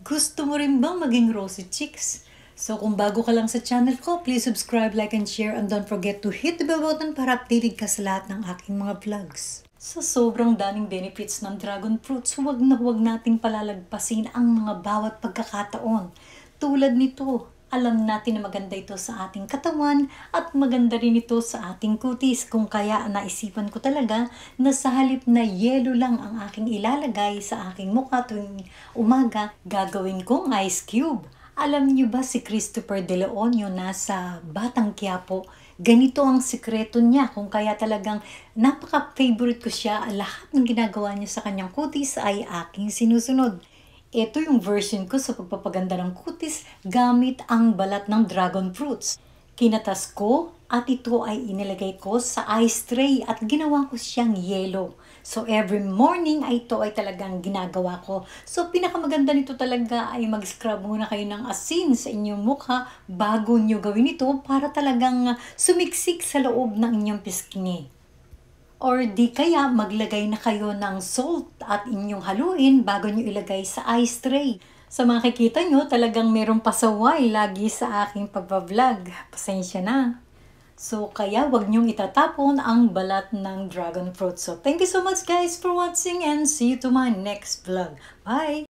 Gusto mo rin bang maging rosy cheeks? So kung bago ka lang sa channel ko, please subscribe, like, and share, and don't forget to hit the bell button para updated ka sa lahat ng aking mga vlogs. Sa sobrang daming benefits ng dragon fruits, huwag na huwag nating palalagpasin ang mga bawat pagkakataon. Tulad nito, alam natin na maganda ito sa ating katawan at maganda rin ito sa ating kutis. Kung kaya naisipan ko talaga na sa halip na yelo lang ang aking ilalagay sa aking mukha tuwing umaga, gagawin kong ice cube. Alam niyo ba si Christopher De Leon, yung nasa Batang Quiapo? Ganito ang sikreto niya, kung kaya talagang napaka-favorite ko siya. Lahat ng ginagawa niya sa kanyang kutis ay aking sinusunod. Ito yung version ko sa pagpapaganda ng kutis gamit ang balat ng dragon fruits. Kinatas ko at ito ay inilagay ko sa ice tray at ginawa ko siyang yelo. So every morning ay ito ay talagang ginagawa ko. So pinakamaganda nito talaga ay mag-scrub muna kayo ng asin sa inyong mukha bago nyo gawin ito para talagang sumiksik sa loob ng inyong pisngi. Or di kaya maglagay na kayo ng salt at inyong haluin bago nyo ilagay sa ice tray. Sa makikita nyo, talagang merong pasaway lagi sa aking pagbablog. Pasensya na. So, kaya wag nyong itatapon ang balat ng dragon fruit. So, thank you so much guys for watching and see you to my next vlog. Bye!